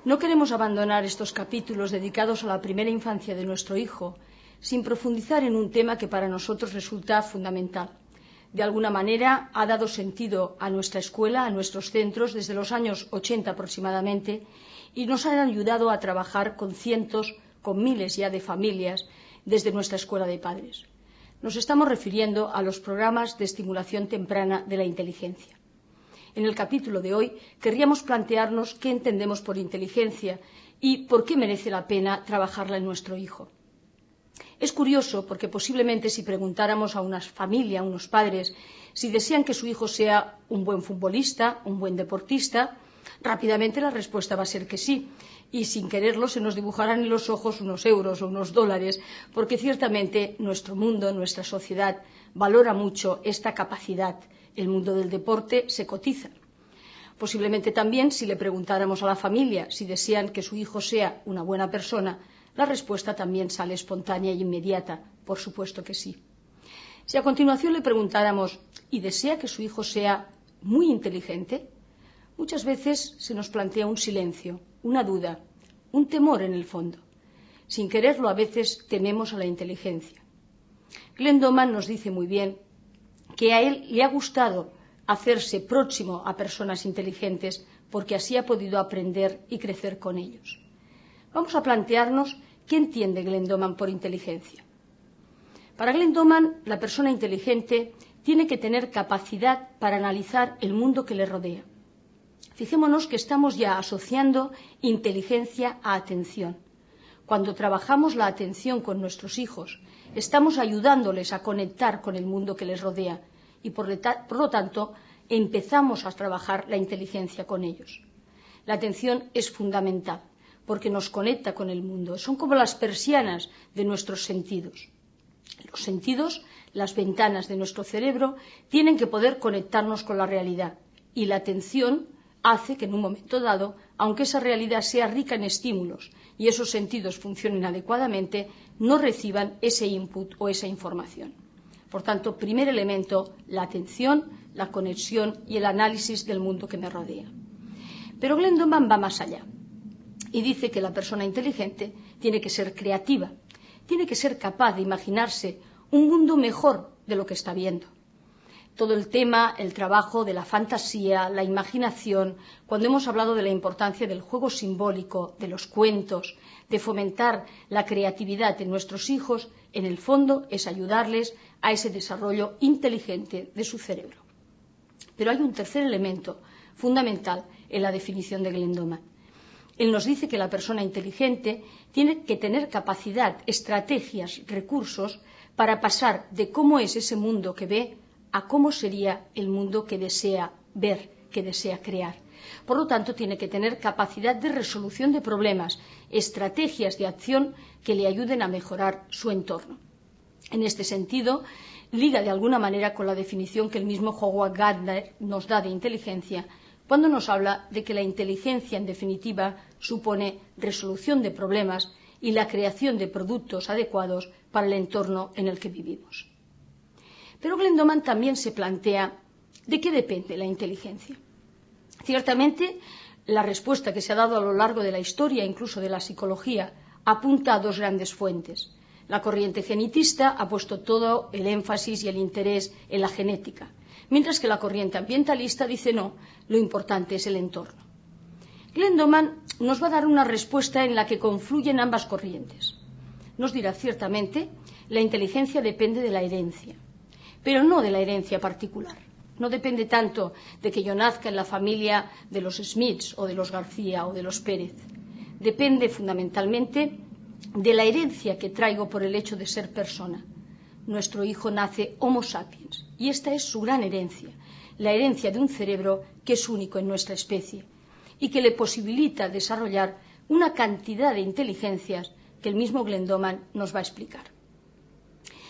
No queremos abandonar estos capítulos dedicados a la primera infancia de nuestro hijo sin profundizar en un tema que para nosotros resulta fundamental. De alguna manera ha dado sentido a nuestra escuela, a nuestros centros, desde los años 80 aproximadamente, y nos han ayudado a trabajar con cientos, con miles ya de familias desde nuestra escuela de padres. Nos estamos refiriendo a los programas de estimulación temprana de la inteligencia. En el capítulo de hoy querríamos plantearnos qué entendemos por inteligencia y por qué merece la pena trabajarla en nuestro hijo. Es curioso porque posiblemente si preguntáramos a una familia, a unos padres, si desean que su hijo sea un buen futbolista, un buen deportista, rápidamente la respuesta va a ser que sí, y sin quererlo se nos dibujarán en los ojos unos euros o unos dólares, porque ciertamente nuestro mundo, nuestra sociedad, valora mucho esta capacidad. El mundo del deporte se cotiza. Posiblemente también si le preguntáramos a la familia si desean que su hijo sea una buena persona, la respuesta también sale espontánea e inmediata, por supuesto que sí. Si a continuación le preguntáramos ¿y desea que su hijo sea muy inteligente? Muchas veces se nos plantea un silencio, una duda, un temor en el fondo. Sin quererlo a veces tememos a la inteligencia. Glenn Doman nos dice muy bien que a él le ha gustado hacerse próximo a personas inteligentes porque así ha podido aprender y crecer con ellos. Vamos a plantearnos qué entiende Glenn Doman por inteligencia. Para Glenn Doman, la persona inteligente tiene que tener capacidad para analizar el mundo que le rodea. Fijémonos que estamos ya asociando inteligencia a atención. Cuando trabajamos la atención con nuestros hijos, estamos ayudándoles a conectar con el mundo que les rodea y por lo tanto empezamos a trabajar la inteligencia con ellos. La atención es fundamental porque nos conecta con el mundo. Son como las persianas de nuestros sentidos. Los sentidos, las ventanas de nuestro cerebro, tienen que poder conectarnos con la realidad y la atención hace que en un momento dado, aunque esa realidad sea rica en estímulos y esos sentidos funcionen adecuadamente, no reciban ese input o esa información. Por tanto, primer elemento, la atención, la conexión y el análisis del mundo que me rodea. Pero Glenn Doman va más allá y dice que la persona inteligente tiene que ser creativa, tiene que ser capaz de imaginarse un mundo mejor de lo que está viendo. Todo el tema, el trabajo de la fantasía, la imaginación, cuando hemos hablado de la importancia del juego simbólico, de los cuentos, de fomentar la creatividad en nuestros hijos, en el fondo es ayudarles a ese desarrollo inteligente de su cerebro. Pero hay un tercer elemento fundamental en la definición de Glenn Doman. Él nos dice que la persona inteligente tiene que tener capacidad, estrategias, recursos para pasar de cómo es ese mundo que ve a cómo sería el mundo que desea ver, que desea crear. Por lo tanto, tiene que tener capacidad de resolución de problemas, estrategias de acción que le ayuden a mejorar su entorno. En este sentido, liga de alguna manera con la definición que el mismo Howard Gardner nos da de inteligencia, cuando nos habla de que la inteligencia, en definitiva, supone resolución de problemas y la creación de productos adecuados para el entorno en el que vivimos. Pero Glenn Doman también se plantea de qué depende la inteligencia. Ciertamente, la respuesta que se ha dado a lo largo de la historia, incluso de la psicología, apunta a dos grandes fuentes. La corriente genetista ha puesto todo el énfasis y el interés en la genética, mientras que la corriente ambientalista dice no, lo importante es el entorno. Glenn Doman nos va a dar una respuesta en la que confluyen ambas corrientes. Nos dirá ciertamente, la inteligencia depende de la herencia, pero no de la herencia particular. No depende tanto de que yo nazca en la familia de los Smiths o de los García o de los Pérez. Depende fundamentalmente de la herencia que traigo por el hecho de ser persona. Nuestro hijo nace Homo sapiens y esta es su gran herencia, la herencia de un cerebro que es único en nuestra especie y que le posibilita desarrollar una cantidad de inteligencias que el mismo Glenn Doman nos va a explicar.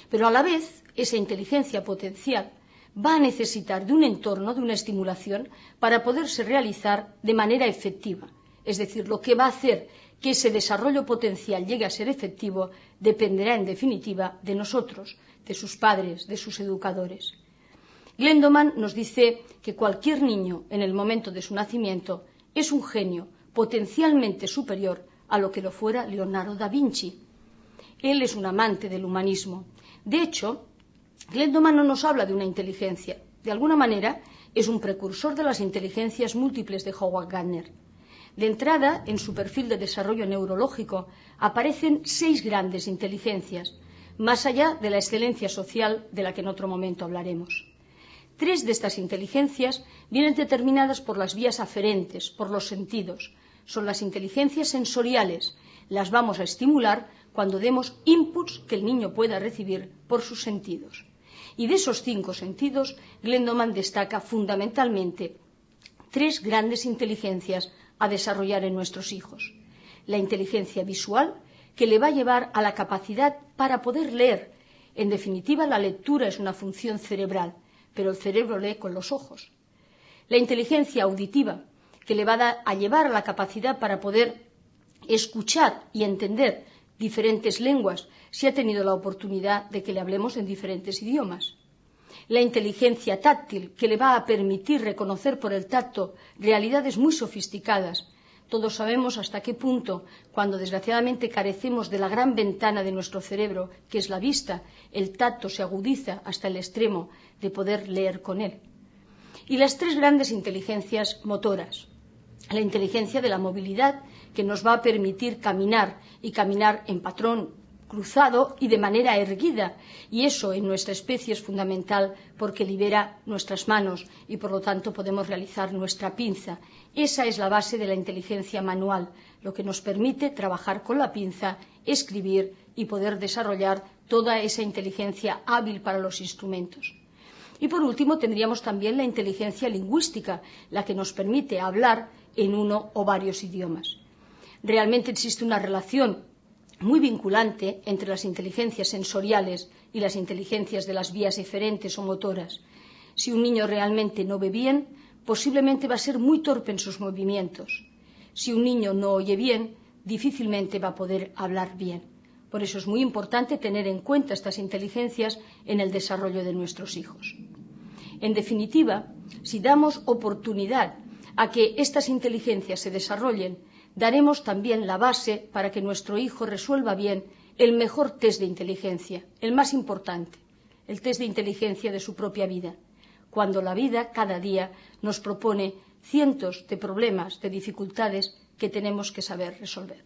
Pero a la vez, esa inteligencia potencial va a necesitar de un entorno, de una estimulación, para poderse realizar de manera efectiva. Es decir, lo que va a hacer que ese desarrollo potencial llegue a ser efectivo dependerá, en definitiva, de nosotros, de sus padres, de sus educadores. Glenn Doman nos dice que cualquier niño, en el momento de su nacimiento, es un genio, potencialmente superior a lo que lo fuera Leonardo da Vinci. Él es un amante del humanismo. De hecho, Glendoman no nos habla de una inteligencia. De alguna manera, es un precursor de las inteligencias múltiples de Howard Gardner. De entrada, en su perfil de desarrollo neurológico, aparecen 6 grandes inteligencias, más allá de la excelencia social de la que en otro momento hablaremos. 3 de estas inteligencias vienen determinadas por las vías aferentes, por los sentidos. Son las inteligencias sensoriales. Las vamos a estimular cuando demos inputs que el niño pueda recibir por sus sentidos. Y de esos 5 sentidos, Glendoman destaca fundamentalmente 3 grandes inteligencias a desarrollar en nuestros hijos. La inteligencia visual, que le va a llevar a la capacidad para poder leer. En definitiva, la lectura es una función cerebral, pero el cerebro lee con los ojos. La inteligencia auditiva, que le va a llevar a la capacidad para poder escuchar y entender diferentes lenguas, si ha tenido la oportunidad de que le hablemos en diferentes idiomas. La inteligencia táctil, que le va a permitir reconocer por el tacto realidades muy sofisticadas. Todos sabemos hasta qué punto, cuando desgraciadamente carecemos de la gran ventana de nuestro cerebro, que es la vista, el tacto se agudiza hasta el extremo de poder leer con él. Y las 3 grandes inteligencias motoras. La inteligencia de la movilidad, que nos va a permitir caminar, y caminar en patrón cruzado y de manera erguida, y eso en nuestra especie es fundamental porque libera nuestras manos y por lo tanto podemos realizar nuestra pinza. Esa es la base de la inteligencia manual, lo que nos permite trabajar con la pinza, escribir y poder desarrollar toda esa inteligencia hábil para los instrumentos. Y por último tendríamos también la inteligencia lingüística, la que nos permite hablar en uno o varios idiomas. Realmente existe una relación muy vinculante entre las inteligencias sensoriales y las inteligencias de las vías eferentes o motoras. Si un niño realmente no ve bien, posiblemente va a ser muy torpe en sus movimientos. Si un niño no oye bien, difícilmente va a poder hablar bien. Por eso es muy importante tener en cuenta estas inteligencias en el desarrollo de nuestros hijos. En definitiva, si damos oportunidad a que estas inteligencias se desarrollen, daremos también la base para que nuestro hijo resuelva bien el mejor test de inteligencia, el más importante, el test de inteligencia de su propia vida, cuando la vida cada día nos propone cientos de problemas, de dificultades que tenemos que saber resolver.